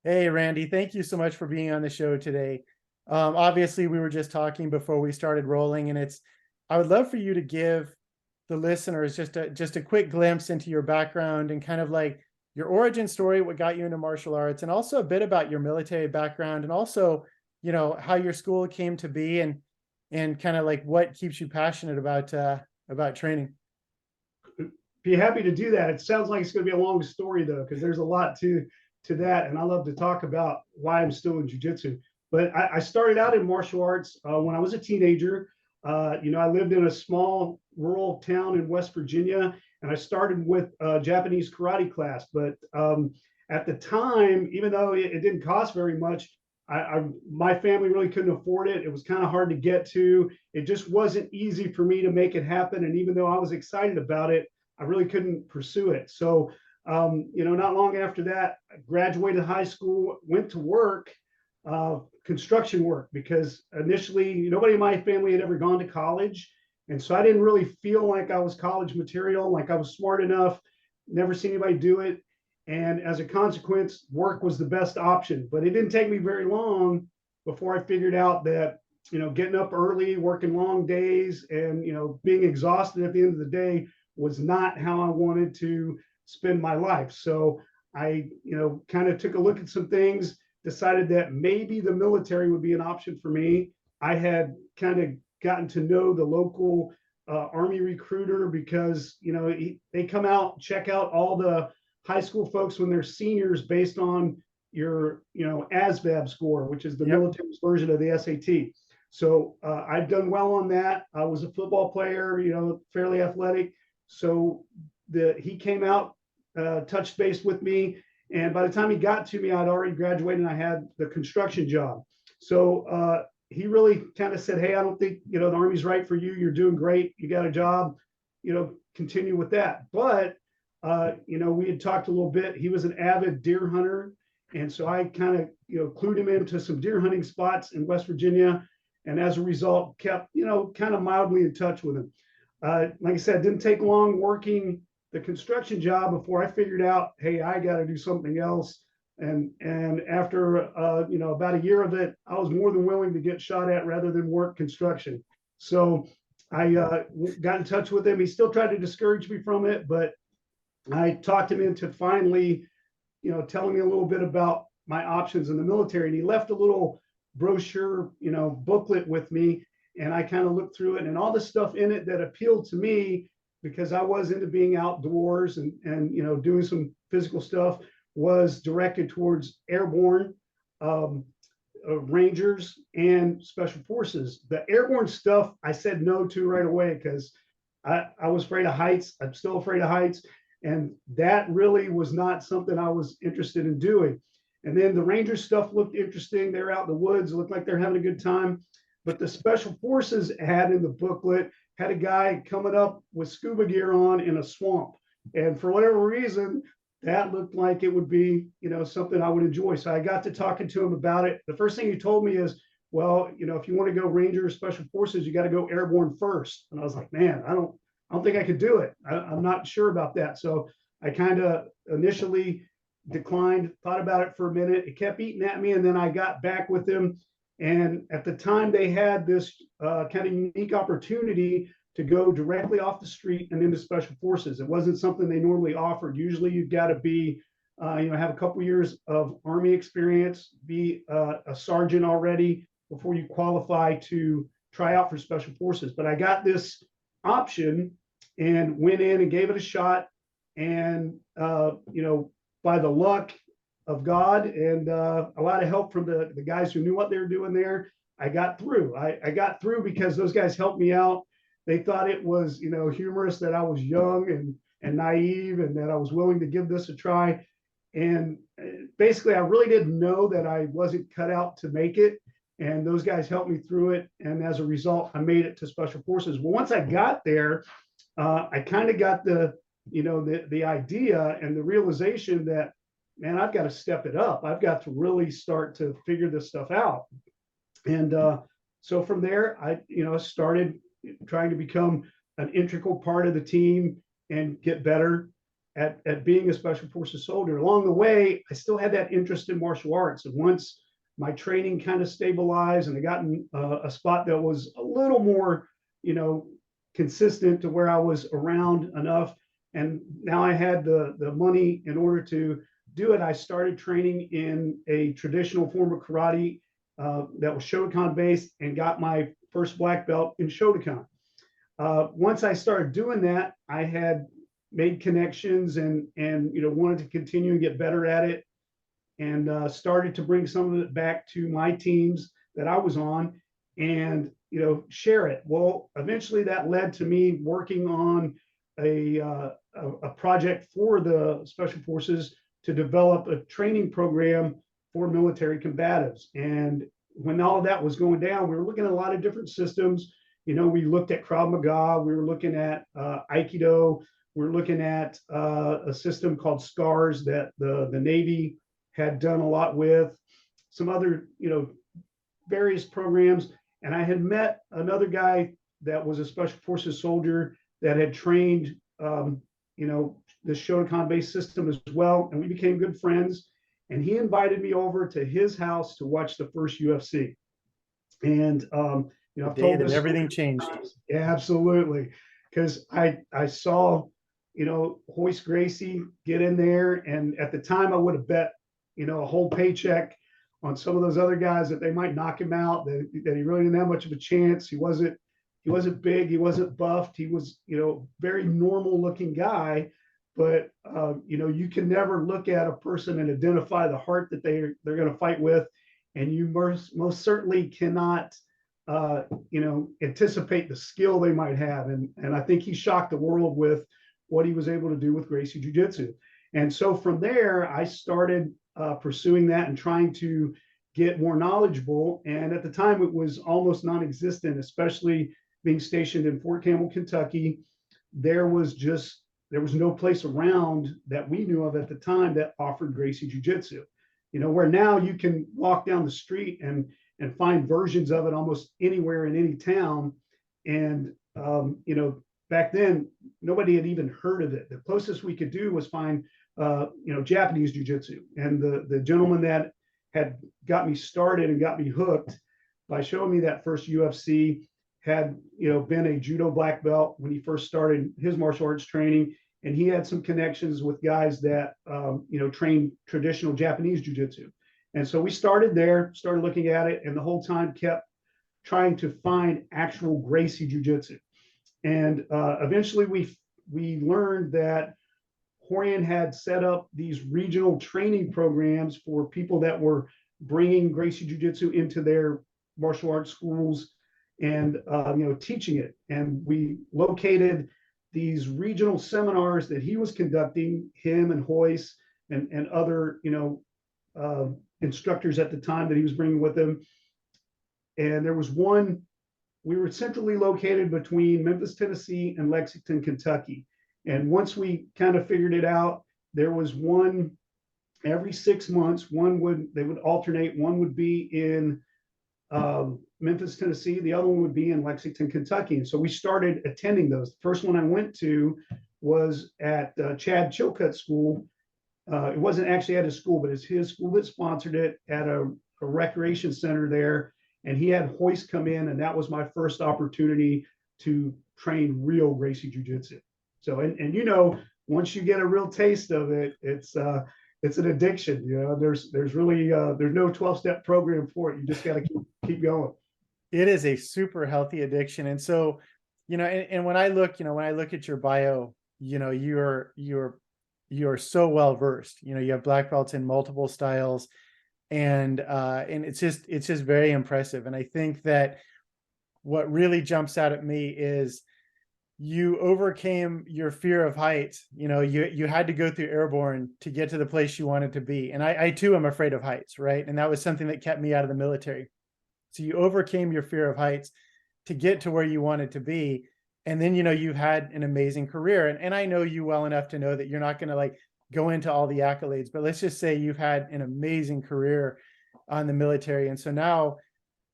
Hey, Randy, thank you so much for being on the show today. Obviously, we were just talking before we started rolling, and I would love for you to give the listeners just a quick glimpse into your background and kind of like your origin story, what got you into martial arts, and also a bit about your military background, and also, how your school came to be and kind of like what keeps you passionate about training. Be happy to do that. It sounds like it's going to be a long story though, because there's a lot to that, and I love to talk about why I'm still in jujitsu. But I started out in martial arts when I was a teenager. I lived in a small rural town in West Virginia, and I started with a Japanese karate class. But at the time, even though it didn't cost very much, my family really couldn't afford it. It was kind of hard to get to. It just wasn't easy for me to make it happen. And even though I was excited about it, I really couldn't pursue it. So, not long after that, I graduated high school, went to work, construction work, because initially nobody in my family had ever gone to college. And so I didn't really feel like I was college material, like I was smart enough, never seen anybody do it. And as a consequence, work was the best option. But it didn't take me very long before I figured out that, getting up early, working long days, and, being exhausted at the end of the day was not how I wanted to spend my life. So I, kind of took a look at some things, decided that maybe the military would be an option for me. I had kind of gotten to know the local Army recruiter because, they come out, check out all the high school folks when they're seniors based on your, ASVAB score, which is the Yep. military's version of the SAT. So I've done well on that. I was a football player, fairly athletic. So he came out, touched base with me, and by the time he got to me, I'd already graduated and I had the construction job. So he really kind of said, "Hey, I don't think the Army's right for you. You're doing great. You got a job. Continue with that." But we had talked a little bit. He was an avid deer hunter, and so I kind of clued him into some deer hunting spots in West Virginia, and as a result, kept kind of mildly in touch with him. Like I said, it didn't take long working the construction job before I figured out, hey, I got to do something else. And after about a year of it, I was more than willing to get shot at rather than work construction. So I got in touch with him. He still tried to discourage me from it, but I talked him into finally, telling me a little bit about my options in the military. And he left a little brochure, booklet with me, and I kind of looked through it and all the stuff in it that appealed to me because I was into being outdoors and doing some physical stuff was directed towards airborne, um, Rangers and special forces. The airborne stuff I said no to right away because I was afraid of heights. I'm still afraid of heights. And that really was not something I was interested in doing. And then the Ranger stuff looked interesting. They're out in the woods, looked like they're having a good time. But the special forces had in the booklet had a guy coming up with scuba gear on in a swamp. And for whatever reason, that looked like it would be, something I would enjoy. So I got to talking to him about it. The first thing he told me is, well, if you want to go Ranger or Special Forces, you got to go airborne first. And I was like, man, I don't think I could do it. I'm not sure about that. So I kind of initially declined, thought about it for a minute. It kept eating at me. And then I got back with him. And at the time, they had this kind of unique opportunity to go directly off the street and into special forces. It wasn't something they normally offered. Usually, you've got to be, have a couple years of Army experience, be a sergeant already before you qualify to try out for special forces. But I got this option and went in and gave it a shot. And, by the luck of God and a lot of help from the guys who knew what they were doing there, I got through. I got through because those guys helped me out. They thought it was, humorous that I was young and naive and that I was willing to give this a try. And basically, I really didn't know that I wasn't cut out to make it. And those guys helped me through it. And as a result, I made it to Special Forces. Well, once I got there, I kind of got the idea and the realization that, man, I've got to step it up. I've got to really start to figure this stuff out. And so from there, I started trying to become an integral part of the team and get better. at being a special forces soldier. Along the way, I still had that interest in martial arts. And once my training kind of stabilized and I got in a spot that was a little more, consistent to where I was around enough. And now I had the money in order to do it. I started training in a traditional form of karate that was Shotokan based and got my first black belt in Shotokan. Once I started doing that, I had made connections and wanted to continue and get better at it, and started to bring some of it back to my teams that I was on, and share it. Well, eventually that led to me working on a project for the Special Forces to develop a training program for military combatives. And when all of that was going down, we were looking at a lot of different systems. We looked at Krav Maga, we were looking at Aikido, we're looking at a system called SCARS that the Navy had done a lot with, some other, various programs. And I had met another guy that was a Special Forces soldier that had trained, the Shotokan-based system as well. And we became good friends. And he invited me over to his house to watch the first UFC. And, I've Day told that this everything changed. Yeah, absolutely. Because I saw, Hoist Gracie get in there. And at the time I would have bet, a whole paycheck on some of those other guys that they might knock him out, that he really didn't have much of a chance. He wasn't big, he wasn't buffed, he was, very normal looking guy. But you can never look at a person and identify the heart that they're going to fight with. And you most certainly cannot anticipate the skill they might have. And I think he shocked the world with what he was able to do with Gracie Jiu Jitsu. And so from there, I started pursuing that and trying to get more knowledgeable. And at the time, it was almost non-existent, especially being stationed in Fort Campbell, Kentucky. There was no place around that we knew of at the time that offered Gracie Jiu Jitsu. Where now you can walk down the street and find versions of it almost anywhere in any town. And, back then, nobody had even heard of it. The closest we could do was find, Japanese jiu-jitsu. And the gentleman that had got me started and got me hooked by showing me that first UFC had, been a judo black belt when he first started his martial arts training. And he had some connections with guys that, trained traditional Japanese jiu-jitsu. And so we started there, started looking at it, and the whole time kept trying to find actual Gracie jiu-jitsu. And eventually we learned that Horian had set up these regional training programs for people that were bringing Gracie Jiu-Jitsu into their martial arts schools and teaching it. And we located these regional seminars that he was conducting, him and Hoist and other instructors at the time that he was bringing with him. And there was one. We were centrally located between Memphis, Tennessee and Lexington, Kentucky. And once we kind of figured it out, there was one every 6 months. They would alternate. One would be in Memphis, Tennessee. The other one would be in Lexington, Kentucky. And so we started attending those. The first one I went to was at Chad Chilcutt School. It wasn't actually at his school, but it's his school that sponsored it at a recreation center there. And he had Hoist come in, and that was my first opportunity to train real Gracie Jiu Jitsu. So, and once you get a real taste of it, it's an addiction. There's really there's no 12-step program for it. You just got to keep going. It is a super healthy addiction. And so, and when I look at your bio, you're so well versed. You have black belts in multiple styles. And it's just very impressive. And I think that what really jumps out at me is you overcame your fear of heights. You had to go through airborne to get to the place you wanted to be. And I too am afraid of heights, right? And that was something that kept me out of the military. So you overcame your fear of heights to get to where you wanted to be. And then, you've had an amazing career. And I know you well enough to know that you're not going to go into all the accolades, but let's just say you've had an amazing career on the military. And so now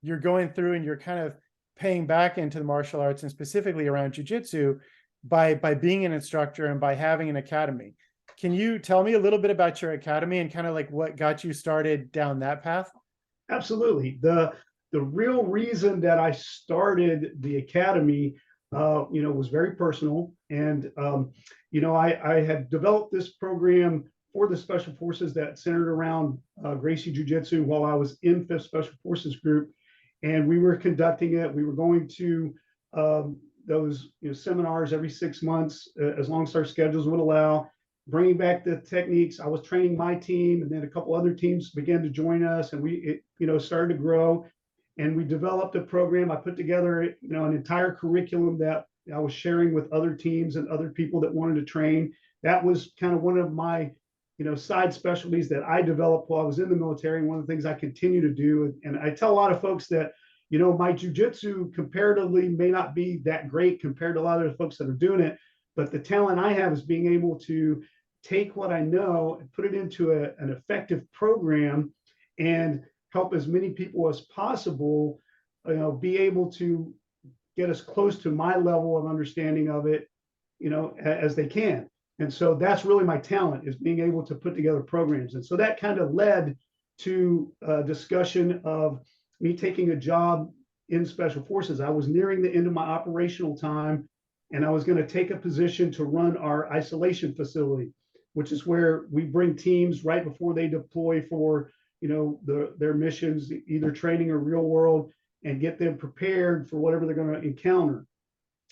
you're going through and you're kind of paying back into the martial arts and specifically around jiu-jitsu by being an instructor and by having an academy. Can you tell me a little bit about your academy and kind of like what got you started down that path? Absolutely. The real reason that I started the academy, was very personal, and I had developed this program for the Special Forces that centered around Gracie Jiu Jitsu while I was in 5th Special Forces Group, and we were conducting it. We were going to those seminars every 6 months, as long as our schedules would allow, bringing back the techniques. I was training my team, and then a couple other teams began to join us, and it started to grow. And we developed a program. I put together, an entire curriculum that I was sharing with other teams and other people that wanted to train. That was kind of one of my, side specialties that I developed while I was in the military. And one of the things I continue to do. And I tell a lot of folks that, my jujitsu comparatively may not be that great compared to a lot of the folks that are doing it, but the talent I have is being able to take what I know and put it into an effective program and help as many people as possible, be able to get as close to my level of understanding of it, as they can. And so that's really my talent, is being able to put together programs. And so that kind of led to a discussion of me taking a job in Special Forces. I was nearing the end of my operational time, and I was going to take a position to run our isolation facility, which is where we bring teams right before they deploy for their missions, either training or real world, and get them prepared for whatever they're going to encounter.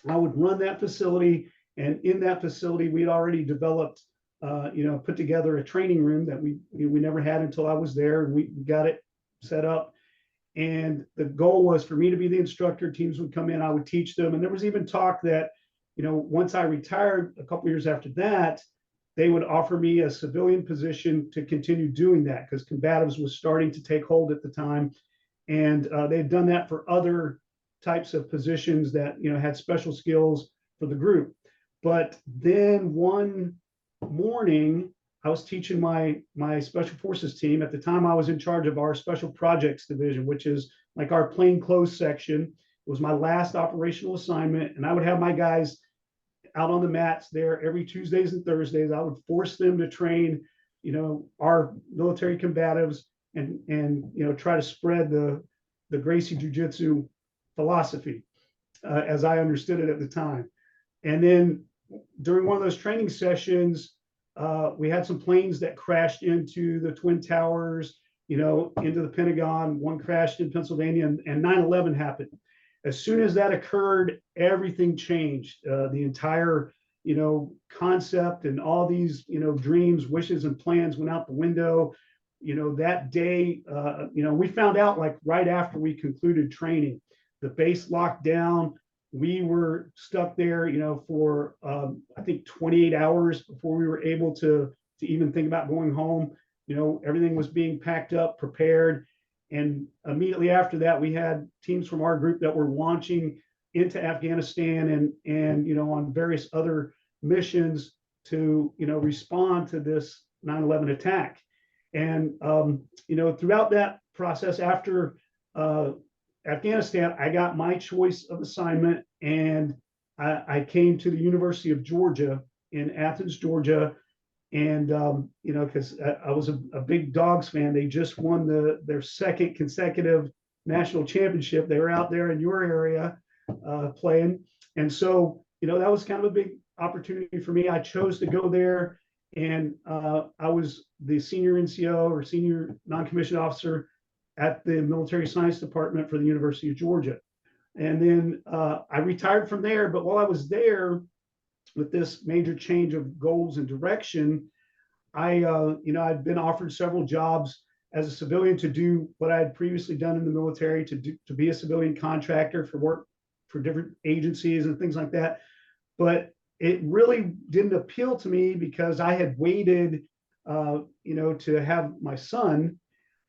I would run that facility, and in that facility, we'd already developed, put together a training room that we never had until I was there, and we got it set up. And the goal was for me to be the instructor. Teams would come in, I would teach them, and there was even talk that, once I retired a couple years after that, they would offer me a civilian position to continue doing that, because combatives was starting to take hold at the time. And they had done that for other types of positions that, had special skills for the group. But then one morning, I was teaching my Special Forces team. At the time, I was in charge of our Special Projects Division, which is like our plainclothes section. It was my last operational assignment, and I would have my guys out on the mats there every Tuesdays and Thursdays. I would force them to train, our military combatives, and try to spread the Gracie Jiu Jitsu philosophy as I understood it at the time. And then during one of those training sessions, we had some planes that crashed into the Twin Towers, into the Pentagon. One crashed in Pennsylvania, and 9/11 happened. As soon as that occurred, everything changed. The entire, concept and all these, dreams, wishes, and plans went out the window. That day, we found out like right after we concluded training, the base locked down. We were stuck there, for I think 28 hours before we were able to even think about going home. Everything was being packed up, prepared. And immediately after that, we had teams from our group that were launching into Afghanistan and on various other missions to respond to this 9/11 attack. And throughout that process, after Afghanistan, I got my choice of assignment, and I came to the University of Georgia in Athens, Georgia. And because I was a big Dogs fan. They just won their second consecutive national championship. They were out there in your area playing, and so that was kind of a big opportunity for me. I chose to go there, and I was the senior NCO, or senior non-commissioned officer, at the military science department for the University of Georgia. And then I retired from there. But while I was there, with this major change of goals and direction, I'd been offered several jobs as a civilian to do what I had previously done in the military, to be a civilian contractor for work for different agencies and things like that. But it really didn't appeal to me, because I had waited, to have my son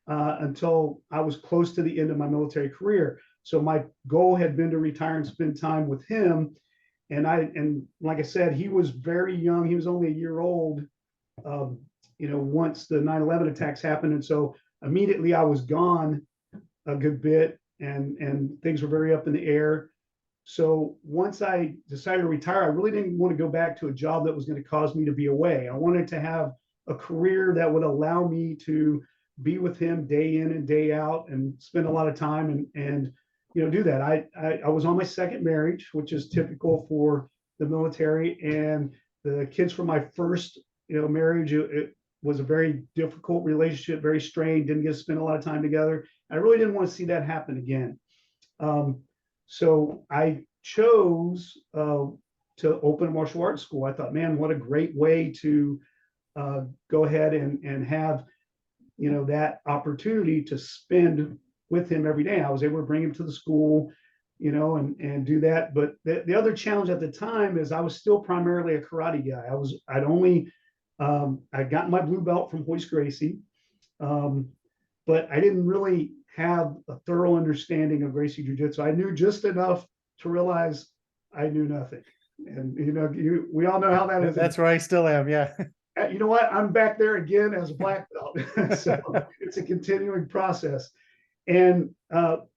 until I was close to the end of my military career. So my goal had been to retire and spend time with him. And like I said, he was very young. He was only a year old, once the 9/11 attacks happened. And so immediately I was gone a good bit, and things were very up in the air. So once I decided to retire, I really didn't want to go back to a job that was going to cause me to be away. I wanted to have a career that would allow me to be with him day in and day out and spend a lot of time and do that. I was on my second marriage, which is typical for the military, and the kids from my first marriage, it was a very difficult relationship, very strained, didn't get to spend a lot of time together. I really didn't want to see that happen again. So I chose to open a martial arts school. I thought, man, what a great way to go ahead and have that opportunity to spend with him every day. I was able to bring him to the school, and do that. But the other challenge at the time is I was still primarily a karate guy. I'd gotten my blue belt from Hoist Gracie, but I didn't really have a thorough understanding of Gracie Jiu Jitsu. I knew just enough to realize I knew nothing. And we all know how that is. That's where I still am. Yeah. You know what? I'm back there again as a black belt. So it's a continuing process. And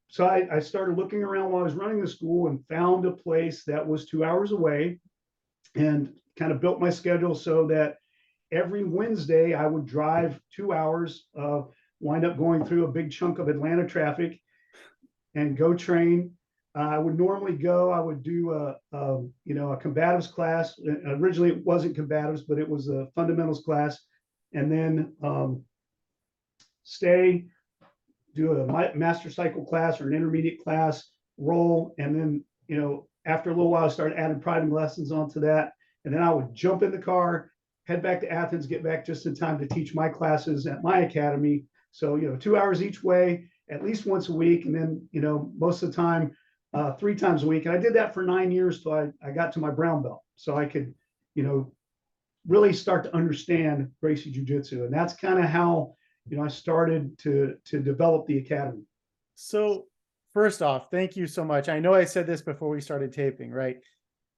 so I started looking around while I was running the school and found a place that was 2 hours away, and kind of built my schedule so that every Wednesday I would drive 2 hours, wind up going through a big chunk of Atlanta traffic and go train. I would normally I would do a combatives class. Originally it wasn't combatives, but it was a fundamentals class, and then do a master cycle class or an intermediate class, roll, and then after a little while I started adding private lessons onto that, and then I would jump in the car, head back to Athens, get back just in time to teach my classes at my academy. So 2 hours each way, at least once a week, and then most of the time 3 times a week. And I did that for 9 years till I got to my brown belt, so I could really start to understand Gracie Jiu Jitsu, and that's kind of how I started to develop the academy. So first off, thank you so much. I know I said this before we started taping, right?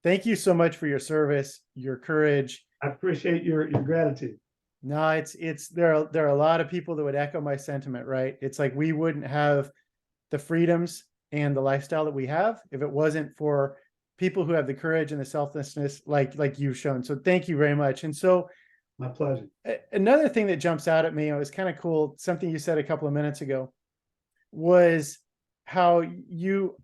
Thank you so much for your service, your courage. I appreciate your gratitude. No, there are a lot of people that would echo my sentiment, right? It's like we wouldn't have the freedoms and the lifestyle that we have if it wasn't for people who have the courage and the selflessness like you've shown. So thank you very much. And so my pleasure. Another thing that jumps out at me, it was kind of cool, something you said a couple of minutes ago, was how you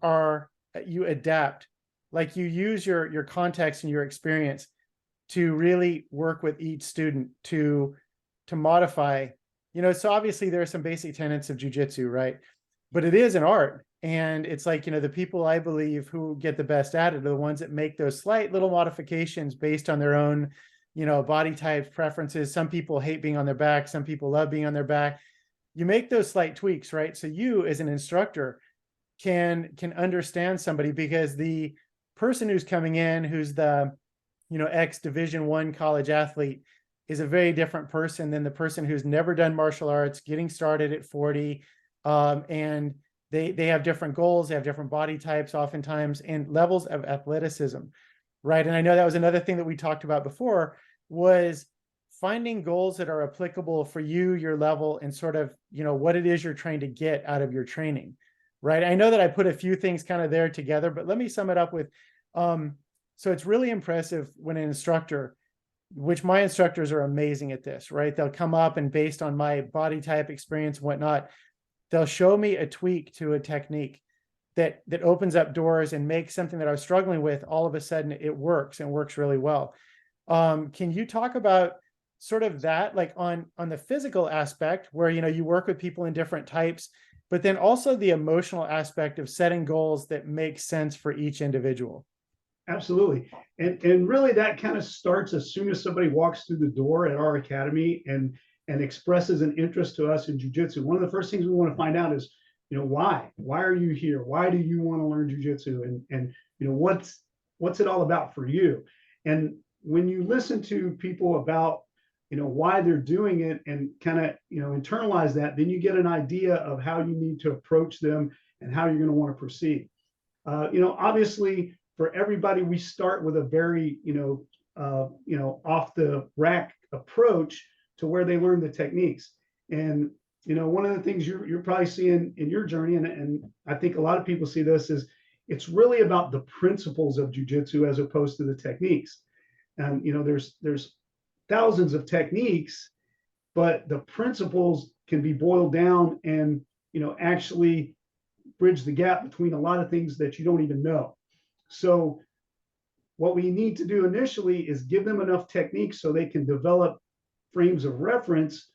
adapt, like you use your context and your experience to really work with each student to modify, so obviously there are some basic tenets of jiu-jitsu, right? But it is an art. And it's like, the people I believe who get the best at it are the ones that make those slight little modifications based on their own, body types, preferences. Some people hate being on their back. Some people love being on their back. You make those slight tweaks, right? So you as an instructor can understand somebody, because the person who's coming in, who's the, ex Division I college athlete, is a very different person than the person who's never done martial arts, getting started at 40. And they have different goals. They have different body types oftentimes, and levels of athleticism, right? And I know that was another thing that we talked about before, was finding goals that are applicable for you, your level, and sort of, what it is you're trying to get out of your training, right? I know that I put a few things kind of there together, but let me sum it up with, so it's really impressive when an instructor, which my instructors are amazing at this, right? They'll come up and based on my body type, experience, and whatnot, they'll show me a tweak to a technique that opens up doors and makes something that I was struggling with, all of a sudden it works and works really well. Can you talk about sort of that, like on the physical aspect where, you work with people in different types, but then also the emotional aspect of setting goals that make sense for each individual? Absolutely. And really that kind of starts as soon as somebody walks through the door at our academy and expresses an interest to us in jiu-jitsu. One of the first things we want to find out is, why are you here? Why do you want to learn jiu-jitsu? And what's it all about for you? And when you listen to people about, why they're doing it and kind of, internalize that, then you get an idea of how you need to approach them and how you're going to want to proceed. Obviously for everybody, we start with a very, off the rack approach to where they learn the techniques. And, one of the things you're probably seeing in your journey, and I think a lot of people see this, is, it's really about the principles of jiu-jitsu as opposed to the techniques. And there's thousands of techniques, but the principles can be boiled down and actually bridge the gap between a lot of things that you don't even know. So what we need to do initially is give them enough techniques so they can develop frames of reference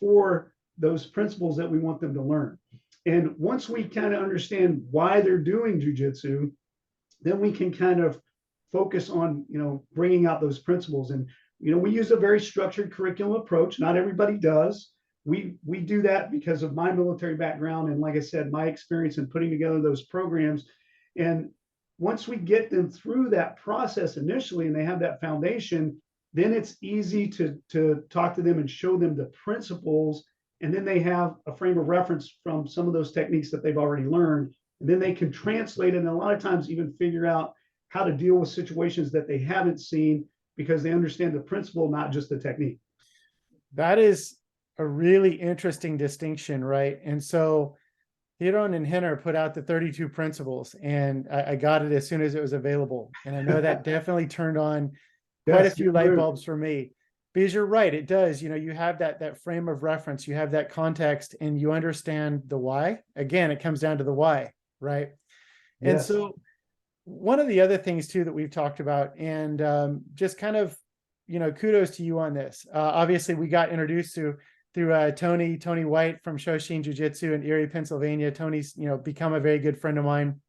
for those principles that we want them to learn. And once we kind of understand why they're doing jujitsu, then we can kind of focus on, bringing out those principles. And, we use a very structured curriculum approach. Not everybody does. We do that because of my military background. And like I said, my experience in putting together those programs. And once we get them through that process initially, and they have that foundation, then it's easy to talk to them and show them the principles. And then they have a frame of reference from some of those techniques that they've already learned. And then they can translate it, and a lot of times even figure out how to deal with situations that they haven't seen, because they understand the principle, not just the technique. That is a really interesting distinction, right? And so Hiron and Henner put out the 32 principles, and I got it as soon as it was available. And I know that definitely turned on quite a few light bulbs for me. Because you're right, it does. You have that frame of reference, you have that context, and you understand the why. Again, it comes down to the why, right? Yes. And so one of the other things too that we've talked about, and just kind of, kudos to you on this. Obviously, we got introduced through Tony White from Shoshin Jiu-Jitsu in Erie, Pennsylvania. Tony's, become a very good friend of mine.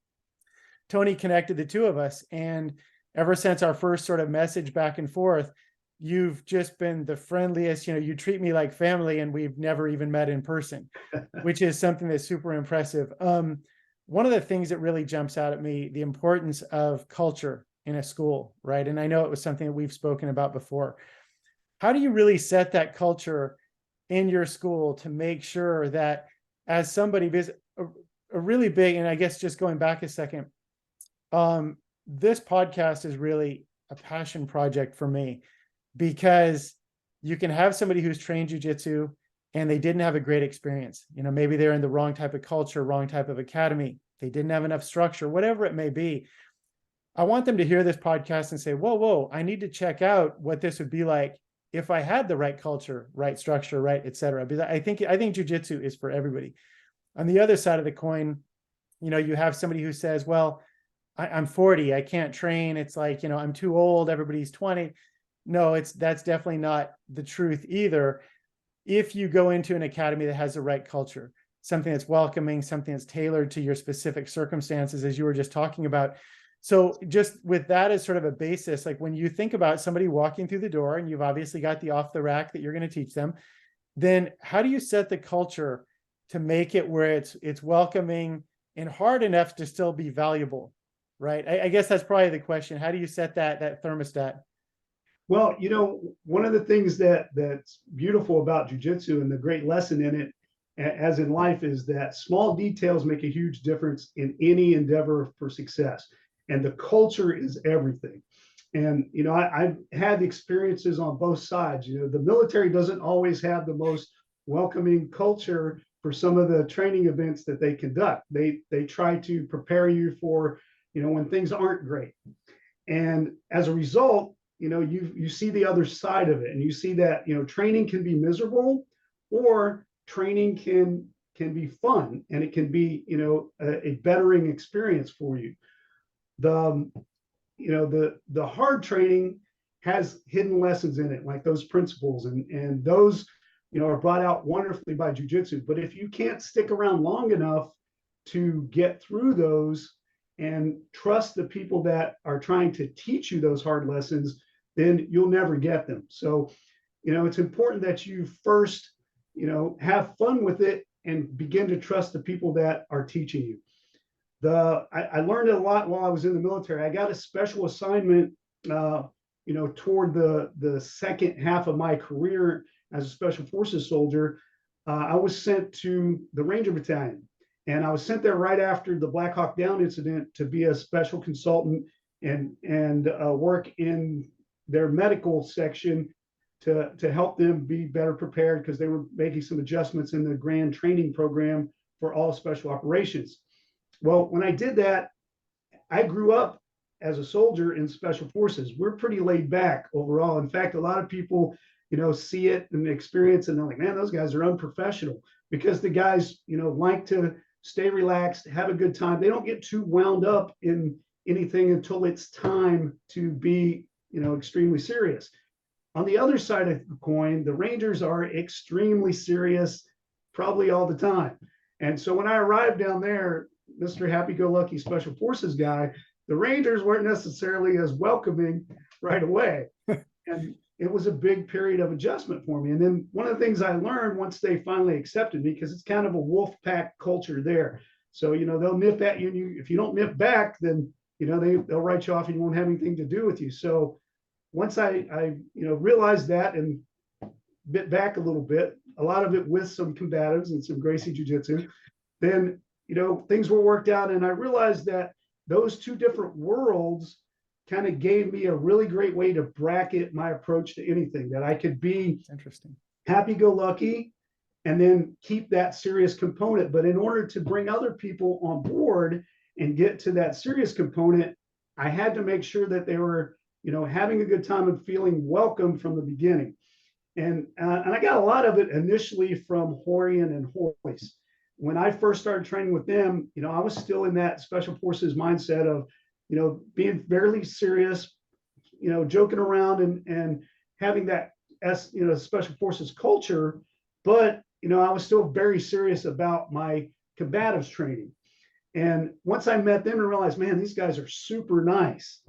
Tony connected the two of us, and ever since our first sort of message back and forth, you've just been the friendliest. You treat me like family, and we've never even met in person, which is something that's super impressive. One of the things that really jumps out at me, the importance of culture in a school, right? And I know it was something that we've spoken about before. How do you really set that culture in your school to make sure that, as somebody, because a really big, and I guess just going back a second, this podcast is really a passion project for me, because you can have somebody who's trained jiu-jitsu and they didn't have a great experience. Maybe they're in the wrong type of culture, wrong type of academy. They didn't have enough structure, whatever it may be. I want them to hear this podcast and say, whoa, I need to check out what this would be like if I had the right culture, right structure, right, et cetera. Because I think jiu-jitsu is for everybody. On the other side of the coin, you have somebody who says, well, I'm 40, I can't train. It's like, I'm too old, everybody's 20. No, that's definitely not the truth either. If you go into an academy that has the right culture, something that's welcoming, something that's tailored to your specific circumstances, as you were just talking about. So just with that as sort of a basis, like when you think about somebody walking through the door, and you've obviously got the off the rack that you're going to teach them, then how do you set the culture to make it where it's welcoming and hard enough to still be valuable, right? I guess that's probably the question. How do you set that thermostat? Well, one of the things that's beautiful about jiu-jitsu, and the great lesson in it, as in life, is that small details make a huge difference in any endeavor for success. And the culture is everything. And, I've had experiences on both sides. The military doesn't always have the most welcoming culture for some of the training events that they conduct. They try to prepare you for, when things aren't great. And as a result, you see the other side of it, and you see that, training can be miserable, or training can be fun, and it can be, a bettering experience for you. The hard training has hidden lessons in it, like those principles, and those, are brought out wonderfully by jiu-jitsu. But if you can't stick around long enough to get through those and trust the people that are trying to teach you those hard lessons, then you'll never get them. So, it's important that you first, have fun with it and begin to trust the people that are teaching you. I learned a lot while I was in the military. I got a special assignment, toward the second half of my career as a special forces soldier. I was sent to the Ranger Battalion, and I was sent there right after the Black Hawk Down incident to be a special consultant and work in their medical section to help them be better prepared, because they were making some adjustments in the grand training program for all special operations. Well, when I did that, I grew up as a soldier in special forces. We're pretty laid back overall. In fact, a lot of people, see it and experience, and they're like, man, those guys are unprofessional, because the guys, like to stay relaxed, have a good time. They don't get too wound up in anything until it's time to be, extremely serious. On the other side of the coin, the Rangers are extremely serious, probably all the time. And so when I arrived down there, Mr. Happy-go-lucky Special Forces guy, the Rangers weren't necessarily as welcoming right away. And it was a big period of adjustment for me. And then one of the things I learned once they finally accepted me, because it's kind of a wolf pack culture there. So, they'll nip at you, and if you don't nip back, then, they'll write you off and you won't have anything to do with you. So once I realized that and bit back a little bit, a lot of it with some combatives and some Gracie Jiu Jitsu, then, things were worked out. And I realized that those two different worlds kind of gave me a really great way to bracket my approach to anything, that I could be interesting, happy-go-lucky, and then keep that serious component. But in order to bring other people on board and get to that serious component, I had to make sure that they were, having a good time and feeling welcome from the beginning. And I got a lot of it initially from Horian and Hoyce. When I first started training with them, I was still in that special forces mindset of, being fairly serious, joking around and having that special forces culture. But, I was still very serious about my combatives training. And once I met them and realized, man, these guys are super nice.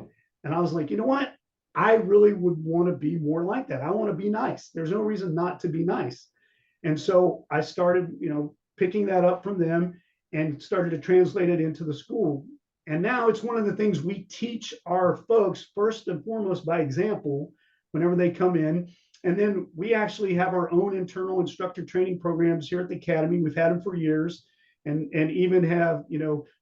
And I was like, you know what? I really would want to be more like that. I want to be nice. There's no reason not to be nice. And so I started, picking that up from them and started to translate it into the school. And now it's one of the things we teach our folks first and foremost by example whenever they come in. And then we actually have our own internal instructor training programs here at the Academy. We've had them for years, and even have,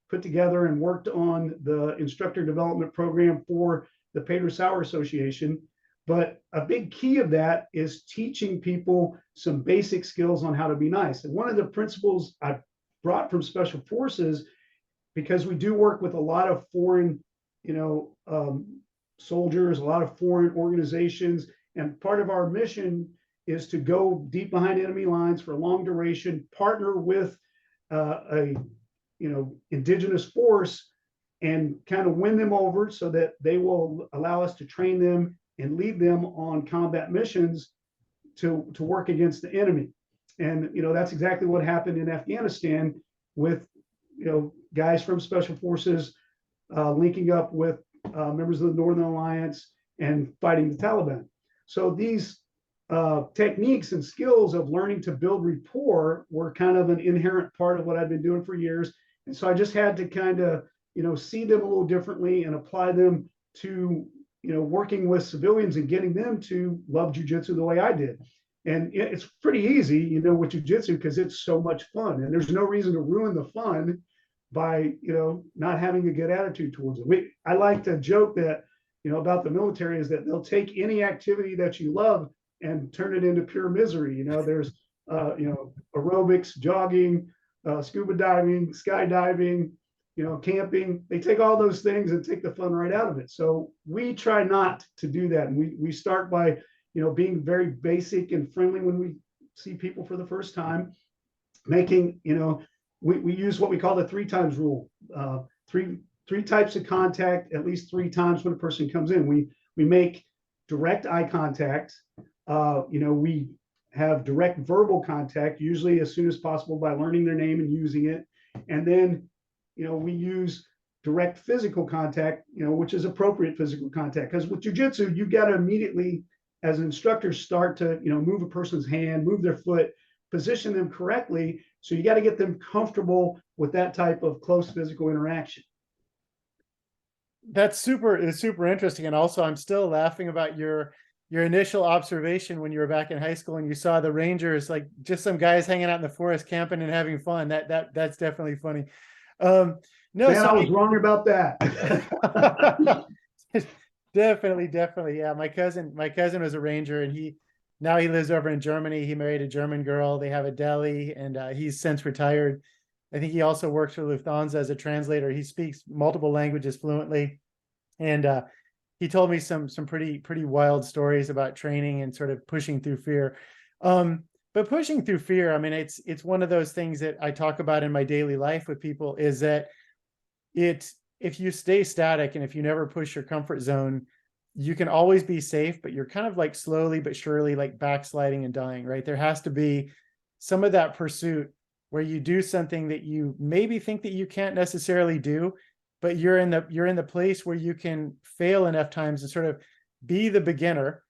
put together and worked on the instructor development program for the Pedro Sauer Association. But a big key of that is teaching people some basic skills on how to be nice. And one of the principles I brought from Special Forces, because we do work with a lot of foreign, soldiers, a lot of foreign organizations, and part of our mission is to go deep behind enemy lines for a long duration, partner with a indigenous force, and kind of win them over so that they will allow us to train them and lead them on combat missions to work against the enemy. And, that's exactly what happened in Afghanistan with, guys from Special Forces linking up with members of the Northern Alliance and fighting the Taliban. So these techniques and skills of learning to build rapport were kind of an inherent part of what I've been doing for years. And so I just had to kind of, see them a little differently and apply them to, working with civilians and getting them to love jujitsu the way I did. And it's pretty easy, with jujitsu, because it's so much fun, and there's no reason to ruin the fun by, not having a good attitude towards it. I like to joke that, about the military is that they'll take any activity that you love and turn it into pure misery. There's, aerobics, jogging, scuba diving, skydiving, camping. They take all those things and take the fun right out of it. So we try not to do that. And we start by, being very basic and friendly when we see people for the first time, making, we use what we call the 3 times rule. Three types of contact, at least 3 times when a person comes in. We make direct eye contact. We have direct verbal contact, usually as soon as possible by learning their name and using it. And then, we use direct physical contact, which is appropriate physical contact. Because with jujitsu, you got to immediately, as an instructor, start to, move a person's hand, move their foot, position them correctly. So you got to get them comfortable with that type of close physical interaction. That's super interesting. And also, I'm still laughing about your initial observation when you were back in high school and you saw the Rangers, like just some guys hanging out in the forest camping and having fun. That's definitely funny. No, Man, so I was wrong about that. Definitely. Yeah. My cousin was a Ranger, and now he lives over in Germany. He married a German girl. They have a deli, and he's since retired. I think he also works for Lufthansa as a translator. He speaks multiple languages fluently. And he told me some pretty wild stories about training and sort of pushing through fear. But pushing through fear, I mean, it's one of those things that I talk about in my daily life with people, is that if you stay static and if you never push your comfort zone, you can always be safe, but you're kind of like slowly but surely like backsliding and dying, right? There has to be some of that pursuit where you do something that you maybe think that you can't necessarily do, but you're in the place where you can fail enough times and sort of be the beginner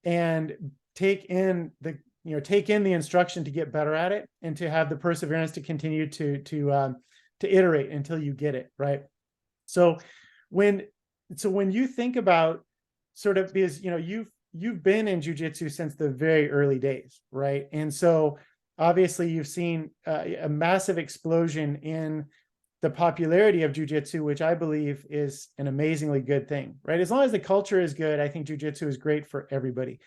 and take in the instruction to get better at it, and to have the perseverance to continue to iterate until you get it right. So when you think about sort of, because you've been in jiu-jitsu since the very early days, right? And so obviously you've seen a massive explosion in the popularity of jiu-jitsu, which I believe is an amazingly good thing, right? As long as the culture is good, I think jiu-jitsu is great for everybody.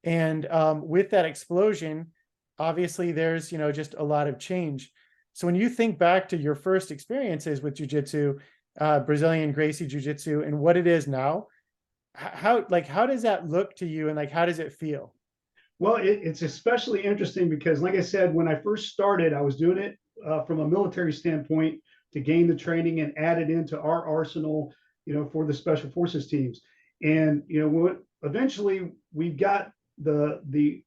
And with that explosion, obviously there's just a lot of change. So when you think back to your first experiences with jiu-jitsu, Brazilian Gracie Jiu Jitsu, and what it is now, how does that look to you, and like how does it feel? Well, it's especially interesting because, like I said, when I first started, I was doing it from a military standpoint to gain the training and add it into our arsenal, for the special forces teams. And eventually we got the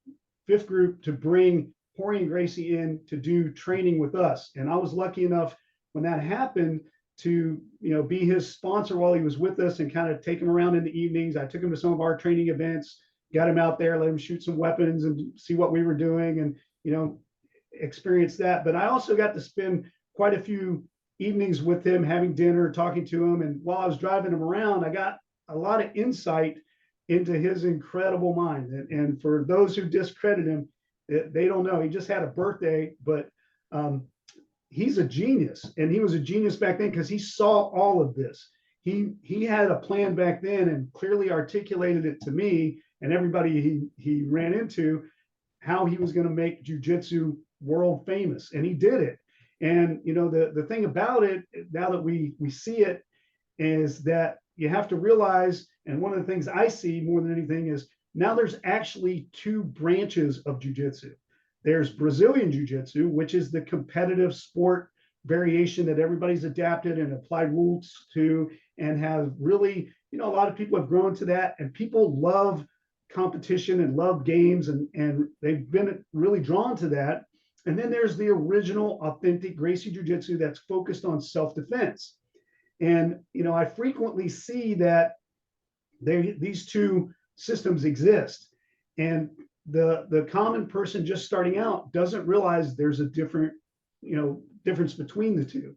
fifth group to bring Jorge and Gracie in to do training with us, and I was lucky enough when that happened to be his sponsor while he was with us and kind of take him around in the evenings. I took him to some of our training events, got him out there, let him shoot some weapons and see what we were doing, and experience that. But I also got to spend quite a few evenings with him, having dinner, talking to him. And while I was driving him around, I got a lot of insight into his incredible mind. And for those who discredit him, they don't know. He just had a birthday, but he's a genius, and he was a genius back then because he saw all of this. He had a plan back then and clearly articulated it to me and everybody he ran into, how he was going to make jiu-jitsu world famous, and he did it. And the thing about it, now that we see it, is that you have to realize, and one of the things I see more than anything is now there's actually two branches of jiu-jitsu. There's Brazilian Jiu-Jitsu, which is the competitive sport variation that everybody's adapted and applied rules to, and have really, a lot of people have grown to that, and people love competition and love games, and they've been really drawn to that. And then there's the original authentic Gracie Jiu-Jitsu that's focused on self-defense. And I frequently see that these two systems exist, and the common person just starting out doesn't realize there's a difference between the two.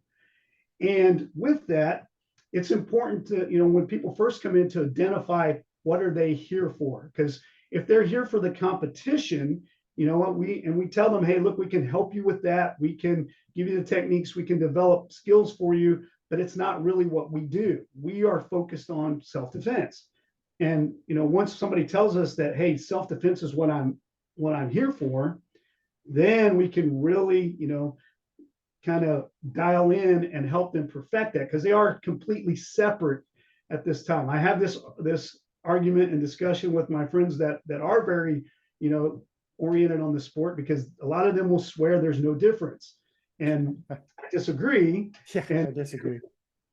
And with that, it's important to, when people first come in, to identify what are they here for. Because if they're here for the competition, we tell them, hey, look, we can help you with that. We can give you the techniques, we can develop skills for you, but it's not really what we do. We are focused on self-defense. And once somebody tells us that, hey, self-defense is what I'm here for, then we can really, kind of dial in and help them perfect that, because they are completely separate at this time. I have this argument and discussion with my friends that are very, oriented on the sport, because a lot of them will swear there's no difference, and I disagree. Yeah, and I disagree.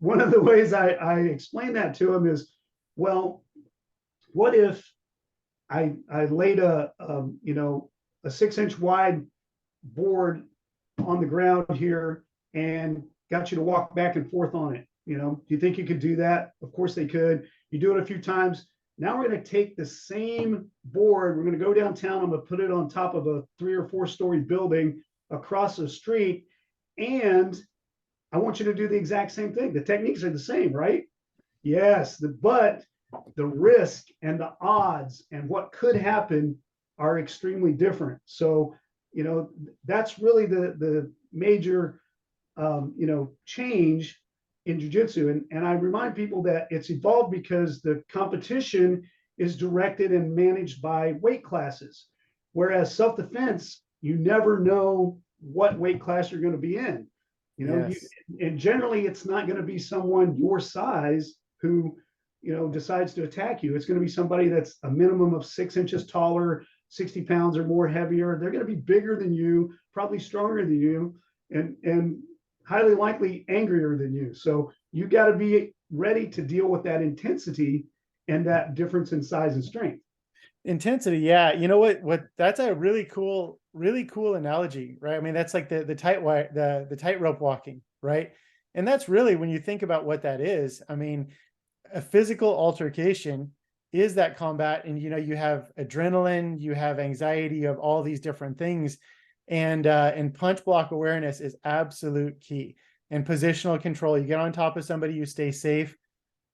One of the ways I explain that to them is, well, what if I laid a 6-inch wide board on the ground here and got you to walk back and forth on it? Do you think you could do that? Of course they could. You do it a few times. Now we're going to take the same board. We're going to go downtown. I'm going to put it on top of a 3 or 4 story building across the street, and I want you to do the exact same thing. The techniques are the same, right? Yes, but the risk and the odds and what could happen are extremely different. So, that's really the major, change in jiu-jitsu. And I remind people that it's evolved because the competition is directed and managed by weight classes, whereas self-defense, you never know what weight class you're going to be in. You know, Yes. and generally it's not going to be someone your size who, you know, decides to attack you. It's going to be somebody that's a minimum of 6 inches taller, 60 pounds or more heavier. They're going to be bigger than you, probably stronger than you, and highly likely angrier than you. So you got to be ready to deal with that intensity and that difference in size and strength. Intensity, yeah. You know what that's a really cool analogy, right? I mean, that's like the the tightrope walking, right? And that's really, when you think about what that is, I mean, a physical altercation is that combat, and you know, you have adrenaline, you have anxiety, you have all these different things, and punch block awareness is absolute key. And positional control, you get on top of somebody, you stay safe.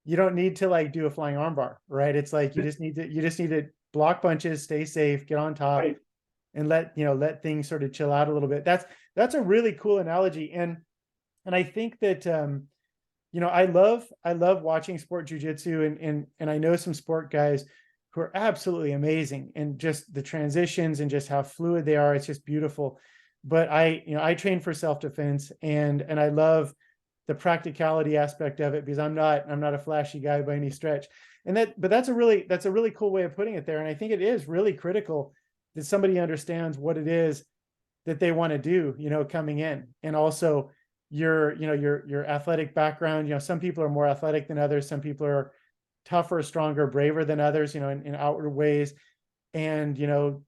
You don't need to like do a flying armbar, right? It's like you just need to block punches, stay safe, get on top, Right. and let things sort of chill out a little bit. That's a really cool analogy. And I think that you know, I love watching sport jujitsu, and I know some sport guys who are absolutely amazing, and just the transitions and just how fluid they are. It's just beautiful. But I train for self-defense, and I love the practicality aspect of it, because I'm not a flashy guy by any stretch. But that's a really cool way of putting it there. And I think it is really critical that somebody understands what it is that they want to do, you know, coming in. And also your athletic background. You know, some people are more athletic than others, some people are tougher, stronger, braver than others, you know, in outward ways. And you know,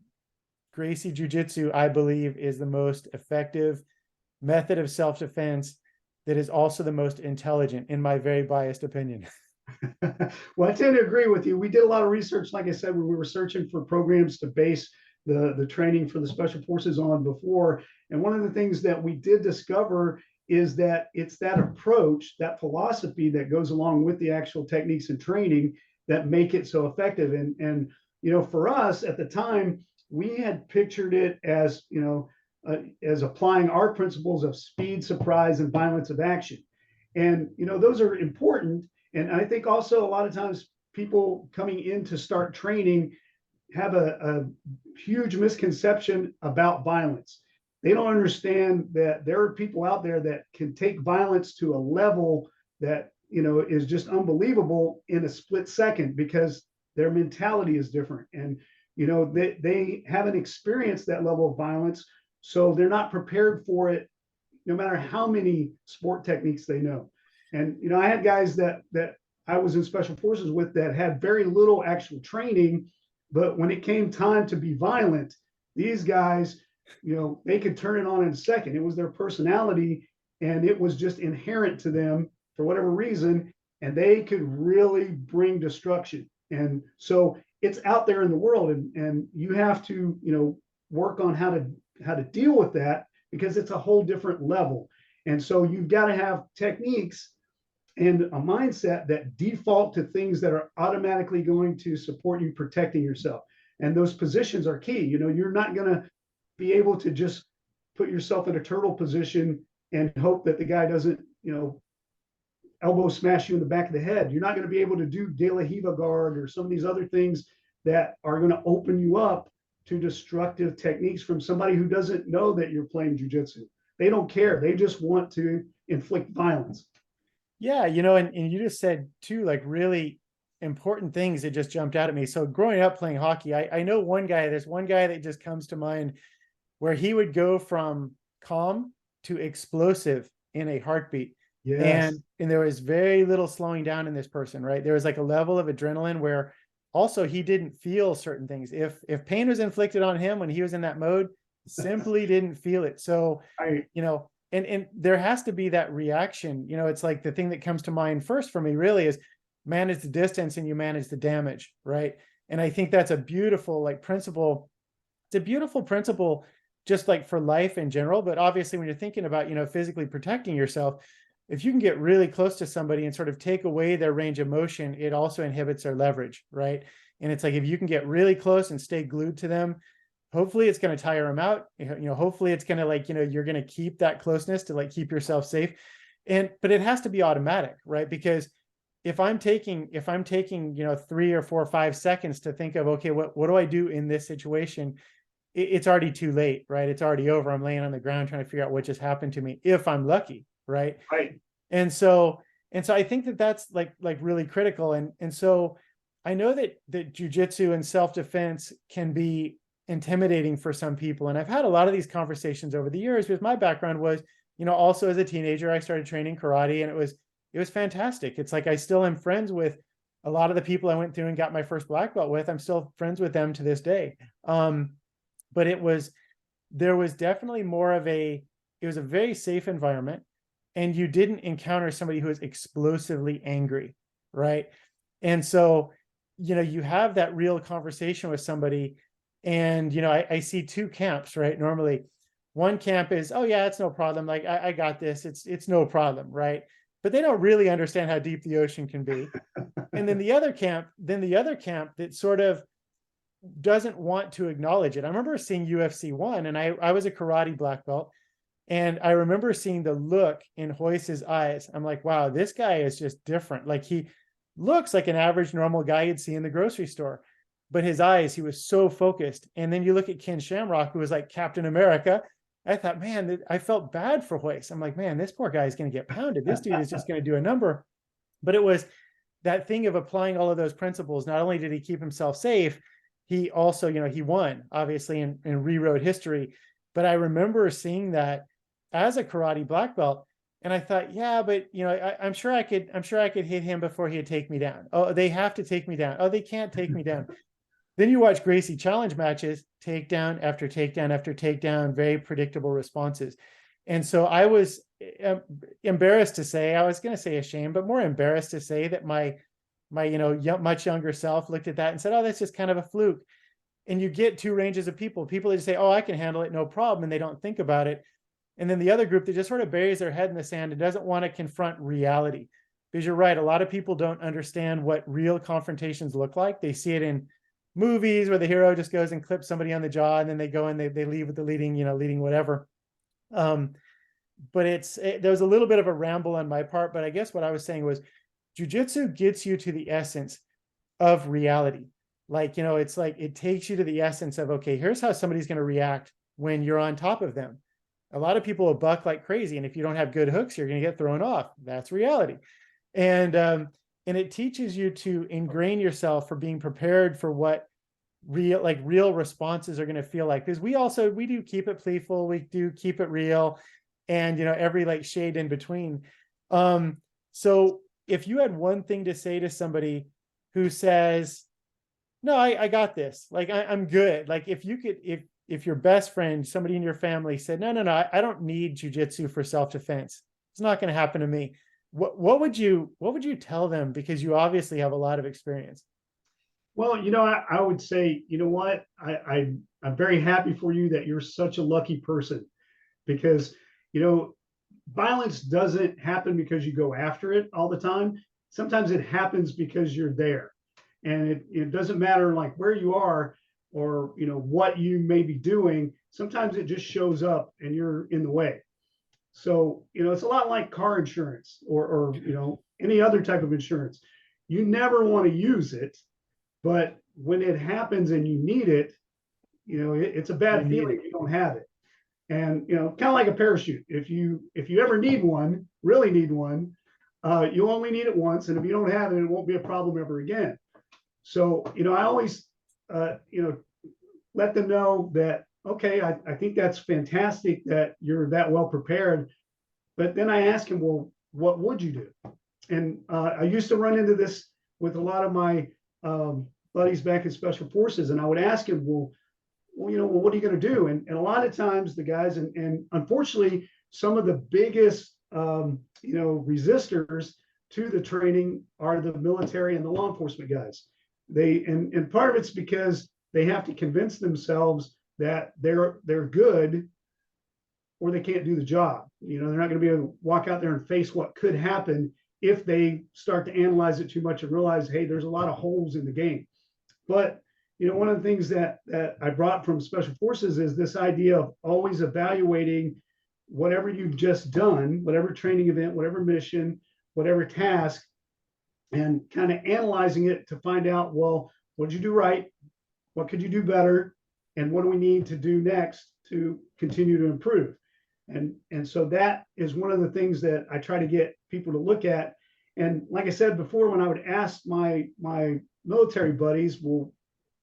Gracie Jiu Jitsu, I believe, is the most effective method of self-defense that is also the most intelligent, in my very biased opinion. Well, I tend to agree with you. We did a lot of research, like I said, when we were searching for programs to base the training for the special forces on before. And one of the things that we did discover is that it's that approach, that philosophy that goes along with the actual techniques and training that make it so effective. And you know, for us at the time, we had pictured it as, you know, as applying our principles of speed, surprise, and violence of action. And you know, those are important. And I think also a lot of times people coming in to start training have a huge misconception about violence. They don't understand that there are people out there that can take violence to a level that, you know, is just unbelievable in a split second, because their mentality is different. And, you know, they haven't experienced that level of violence. So they're not prepared for it, no matter how many sport techniques they know. And, you know, I had guys that I was in special forces with that had very little actual training, but when it came time to be violent, these guys, you know, they could turn it on in a second. It was their personality, and it was just inherent to them for whatever reason, and they could really bring destruction. And so it's out there in the world, and you have to, you know, work on how to deal with that, because it's a whole different level. And so you've got to have techniques and a mindset that default to things that are automatically going to support you protecting yourself. And those positions are key. You know, you're not going to be able to just put yourself in a turtle position and hope that the guy doesn't, you know, elbow smash you in the back of the head. You're not going to be able to do De La Hiva guard or some of these other things that are going to open you up to destructive techniques from somebody who doesn't know that you're playing jujitsu. They don't care. They just want to inflict violence. Yeah, you know, and you just said two like really important things that just jumped out at me. So growing up playing hockey, I know there's one guy that just comes to mind, where he would go from calm to explosive in a heartbeat. Yes. And there was very little slowing down in this person, right? There was like a level of adrenaline where also he didn't feel certain things. If pain was inflicted on him when he was in that mode, simply didn't feel it. So, you know, and there has to be that reaction. You know, it's like the thing that comes to mind first for me really is manage the distance and you manage the damage, right? And I think that's a beautiful like principle. It's a beautiful principle just like for life in general. But obviously when you're thinking about, you know, physically protecting yourself, if you can get really close to somebody and sort of take away their range of motion, it also inhibits their leverage, right? And it's like, if you can get really close and stay glued to them, hopefully it's going to tire them out. You know, hopefully it's going to like, you know, you're going to keep that closeness to like keep yourself safe. But it has to be automatic, right? Because if I'm taking, you know, 3 or 4 or 5 seconds to think of, okay, what do I do in this situation? it's already too late, right? It's already over. I'm laying on the ground trying to figure out what just happened to me, if I'm lucky, right? Right. And so I think that that's like really critical. And so I know that jujitsu and self-defense can be intimidating for some people. And I've had a lot of these conversations over the years, because my background was, also as a teenager, I started training karate, and it was fantastic. It's like I still am friends with a lot of the people I went through and got my first black belt with. I'm still friends with them to this day. But there was definitely more of it was a very safe environment, and you didn't encounter somebody who was explosively angry, right? And so, you have that real conversation with somebody, and, I see two camps, right? Normally, one camp is, oh yeah, it's no problem. Like, I got this. It's no problem, right? But they don't really understand how deep the ocean can be. And then the other camp that sort of doesn't want to acknowledge it. I remember seeing UFC 1, and I was a karate black belt, and I remember seeing the look in Hoyce's eyes. I'm like, wow, this guy is just different. Like, he looks like an average normal guy you'd see in the grocery store, but his eyes, he was so focused. And then you look at Ken Shamrock, who was like Captain America. I thought, man, I felt bad for Hoyce. I'm like, man, this poor guy is going to get pounded. This dude is just going to do a number. But it was that thing of applying all of those principles. Not only did he keep himself safe, he also, he won, obviously, and rewrote history. But I remember seeing that as a karate black belt, and I thought, yeah, but I'm sure I could hit him before he'd take me down. Oh, they have to take me down. Oh, they can't take me down. Then you watch Gracie challenge matches, takedown after takedown after takedown, very predictable responses. And so I was embarrassed to say, I was going to say ashamed, but more embarrassed to say that my much younger self looked at that and said, oh, that's just kind of a fluke. And you get two ranges of people that just say, oh, I can handle it, no problem, and they don't think about it. And then the other group that just sort of buries their head in the sand and doesn't want to confront reality. Because you're right, a lot of people don't understand what real confrontations look like. They see it in movies where the hero just goes and clips somebody on the jaw, and then they go and they leave with the leading whatever. But there was a little bit of a ramble on my part, but I guess what I was saying was, jiu-jitsu gets you to the essence of reality. Like, it's like, it takes you to the essence of, okay, here's how somebody's going to react when you're on top of them. A lot of people will buck like crazy, and if you don't have good hooks, you're going to get thrown off. That's reality. And it teaches you to ingrain yourself for being prepared for what real responses are going to feel like. Because we do keep it playful, we do keep it real, and every like shade in between. So if you had one thing to say to somebody who says, no, I got this, like I'm good. Like, if you could, if your best friend, somebody in your family said, no, I don't need jujitsu for self-defense, it's not going to happen to me. What would you tell them? Because you obviously have a lot of experience. Well, I would say, you know what, I'm very happy for you that you're such a lucky person, because, violence doesn't happen because you go after it all the time. Sometimes it happens because you're there, and it doesn't matter like where you are or, what you may be doing. Sometimes it just shows up and you're in the way. So, it's a lot like car insurance or any other type of insurance. You never want to use it, but when it happens and you need it, it's a bad feeling if you don't have it. And, kind of like a parachute. If you ever need one, really need one, you only need it once. And if you don't have it, it won't be a problem ever again. So, I always, let them know that, okay, I think that's fantastic that you're that well prepared. But then I ask him, well, what would you do? And I used to run into this with a lot of my buddies back in Special Forces. And I would ask him, well, what are you going to do? And a lot of times the guys, and unfortunately, some of the biggest, resistors to the training are the military and the law enforcement guys. And part of it's because they have to convince themselves that they're good, or they can't do the job. They're not going to be able to walk out there and face what could happen if they start to analyze it too much and realize, hey, there's a lot of holes in the game. But one of the things that I brought from Special Forces is this idea of always evaluating whatever you've just done, whatever training event, whatever mission, whatever task, and kind of analyzing it to find out, well, what did you do right? What could you do better? and what do we need to do next to continue to improve. And so that is one of the things that I try to get people to look at. And like I said before, when I would ask my military buddies, well,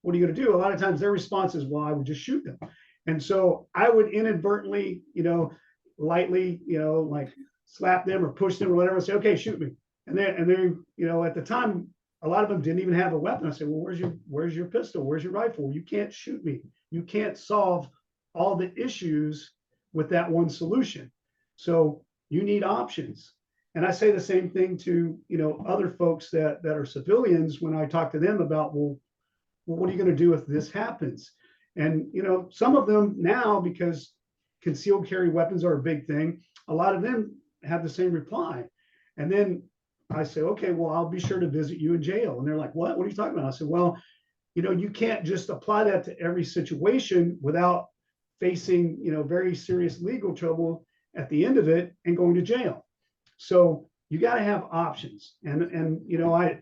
what are you going to do? A lot of times their response is, well, I would just shoot them. And so I would inadvertently, lightly, like slap them or push them or whatever, and say, okay, shoot me. And then, at the time, a lot of them didn't even have a weapon. I said, well, where's your pistol? Where's your rifle? You can't shoot me. You can't solve all the issues with that one solution. So you need options. And I say the same thing to, other folks that are civilians when I talk to them about, well, what are you going to do if this happens? And, some of them now, because concealed carry weapons are a big thing, a lot of them have the same reply. And then I say, okay, well, I'll be sure to visit you in jail. And they're like, what are you talking about? I said, well, you can't just apply that to every situation without facing, very serious legal trouble at the end of it and going to jail. So you got to have options. And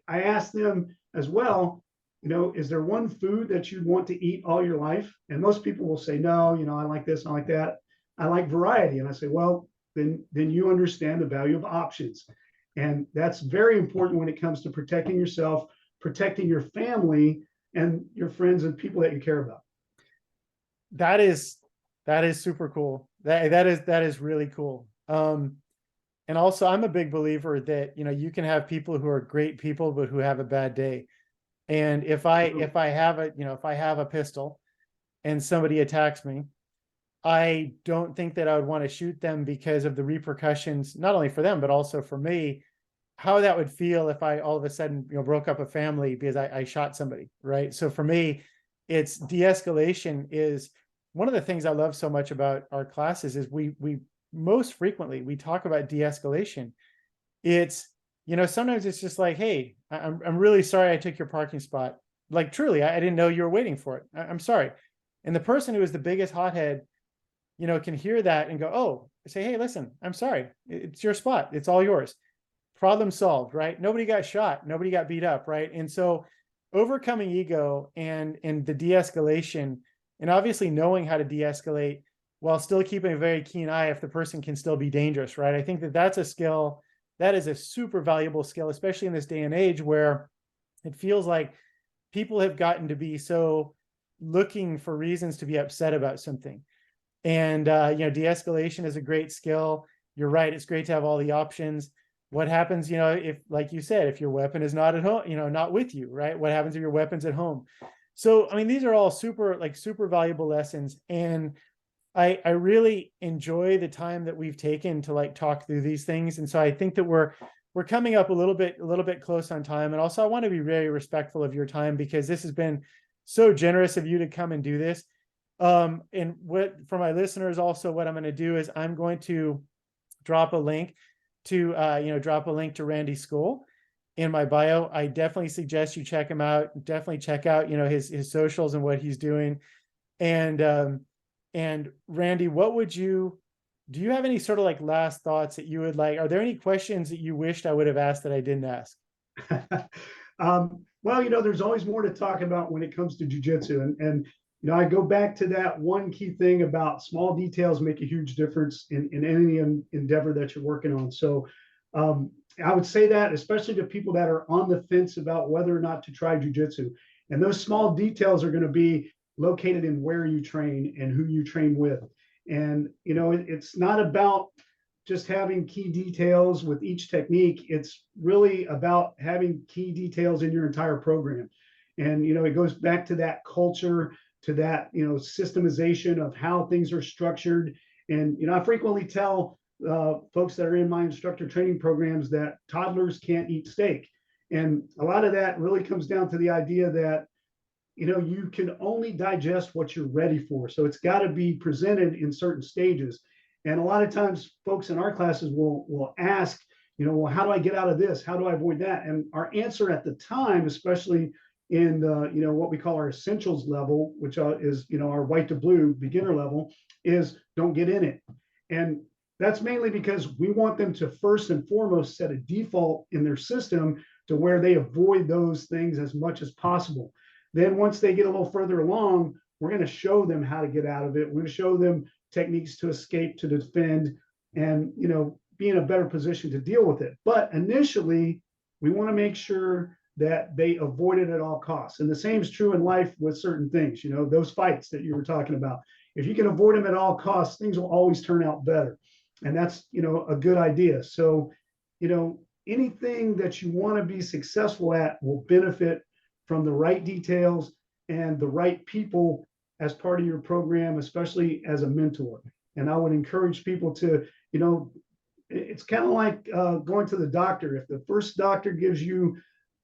I asked them as well, is there one food that you'd want to eat all your life? And most people will say, no, I like this, I like that. I like variety. And I say, well, then you understand the value of options. And that's very important when it comes to protecting yourself, protecting your family and your friends and people that you care about. That is super cool. That is really cool. And also I'm a big believer that, you can have people who are great people, but who have a bad day. And if I have a pistol and somebody attacks me, I don't think that I would want to shoot them because of the repercussions, not only for them, but also for me, how that would feel if I all of a sudden, broke up a family because I shot somebody, right? So for me, it's de-escalation is one of the things I love so much about our classes is we most frequently, we talk about de-escalation. It's, sometimes it's just like, hey, I'm really sorry I took your parking spot. Like, truly, I didn't know you were waiting for it. I'm sorry. And the person who is the biggest hothead, can hear that and go, oh, say, hey, listen, I'm sorry. It's your spot. It's all yours. Problem solved, right? Nobody got shot. Nobody got beat up, right? And so overcoming ego and the de-escalation, and obviously knowing how to de-escalate while still keeping a very keen eye if the person can still be dangerous, right? I think that that's a skill that is a super valuable skill, especially in this day and age where it feels like people have gotten to be so looking for reasons to be upset about something. And, de-escalation is a great skill. You're right. It's great to have all the options. What happens, if, like you said, if your weapon is not at home, not with you, right? What happens if your weapon's at home? So, I mean, these are all super valuable lessons. And I really enjoy the time that we've taken to talk through these things. And so I think that we're coming up a little bit close on time. And also I want to be very respectful of your time because this has been so generous of you to come and do this. And what for my listeners, also what I'm going to do is I'm going to drop a link to Randy's school in my bio. I definitely suggest you check him out. Definitely check out, his socials and what he's doing. And Randy, do you have any sort of last thoughts that you would are there any questions that you wished I would have asked that I didn't ask? Well, there's always more to talk about when it comes to jiu-jitsu. And I go back to that one key thing about small details make a huge difference in any endeavor that you're working on. So I would say that, especially to people that are on the fence about whether or not to try jiu-jitsu. And those small details are going to be located in where you train and who you train with. And, it's not about just having key details with each technique. It's really about having key details in your entire program. And, it goes back to that culture, to that, systemization of how things are structured. And, I frequently tell folks that are in my instructor training programs that toddlers can't eat steak. And a lot of that really comes down to the idea that you can only digest what you're ready for. So it's got to be presented in certain stages. And a lot of times folks in our classes will ask, well, how do I get out of this? How do I avoid that? And our answer at the time, especially in the, what we call our essentials level, which is, our white to blue beginner level, is don't get in it. And that's mainly because we want them to first and foremost set a default in their system to where they avoid those things as much as possible. Then once they get a little further along, we're going to show them how to get out of it. We're going to show them techniques to escape, to defend, and, you know, be in a better position to deal with it. But initially, we want to make sure that they avoid it at all costs. And the same is true in life with certain things, you know, those fights that you were talking about. If you can avoid them at all costs, things will always turn out better. And that's, you know, a good idea. So, you know, anything that you want to be successful at will benefit from the right details and the right people as part of your program, especially as a mentor. And I would encourage people to, you know, it's kind of like going to the doctor. If the first doctor gives you,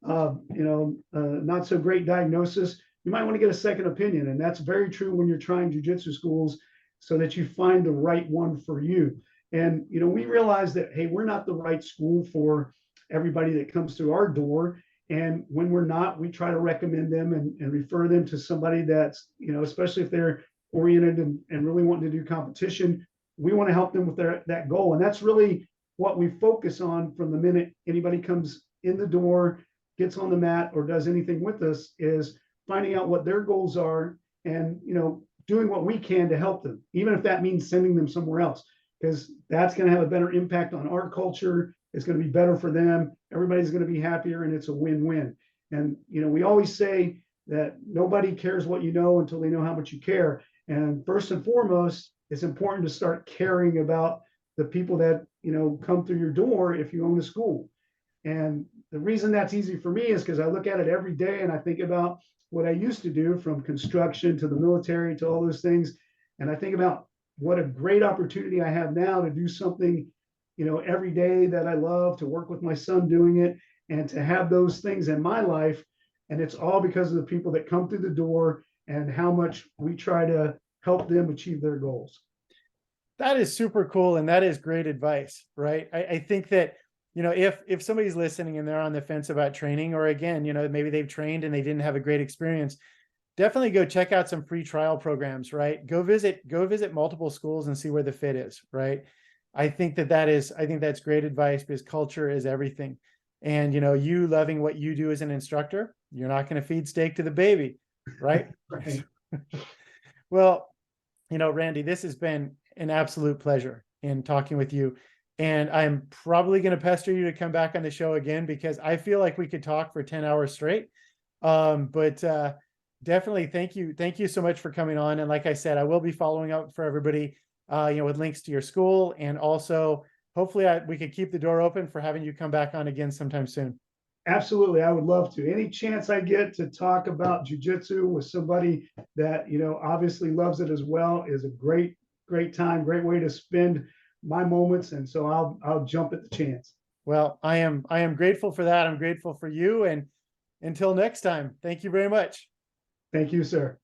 not so great diagnosis, you might want to get a second opinion. And that's very true when you're trying jujitsu schools, so that you find the right one for you. And, you know, we realize that, hey, we're not the right school for everybody that comes through our door. And when we're not, we try to recommend them and refer them to somebody that's, you know, especially if they're oriented and really wanting to do competition, we want to help them with that goal. And that's really what we focus on from the minute anybody comes in the door, gets on the mat, or does anything with us, is finding out what their goals are and, you know, doing what we can to help them, even if that means sending them somewhere else, because that's going to have a better impact on our culture. It's going to be better for them. Everybody's going to be happier, and it's a win-win. And, you know, we always say that nobody cares what you know until they know how much you care. And first and foremost, it's important to start caring about the people that, you know, come through your door if you own a school. And the reason that's easy for me is because I look at it every day and I think about what I used to do, from construction to the military to all those things. And I think about what a great opportunity I have now to do something, you know, every day that I love, to work with my son doing it, and to have those things in my life. And it's all because of the people that come through the door and how much we try to help them achieve their goals. That is super cool. And that is great advice, right? I think that, you know, if somebody's listening and they're on the fence about training, or again, you know, maybe they've trained and they didn't have a great experience, definitely go check out some free trial programs, right? Go visit multiple schools and see where the fit is, right? I think that's great advice, because culture is everything. And, you know, you loving what you do as an instructor, you're not going to feed steak to the baby, right? Right. Well, you know, Randy, this has been an absolute pleasure in talking with you. And I'm probably going to pester you to come back on the show again, because I feel like we could talk for 10 hours straight. But definitely thank you. Thank you so much for coming on. And like I said, I will be following up for everybody, you know, with links to your school. And also, hopefully we could keep the door open for having you come back on again sometime soon. Absolutely. I would love to. Any chance I get to talk about jiu-jitsu with somebody that, you know, obviously loves it as well, is a great time, great way to spend my moments. And so I'll jump at the chance. Well, I am grateful for that. I'm grateful for you. And until next time, thank you very much. Thank you, sir.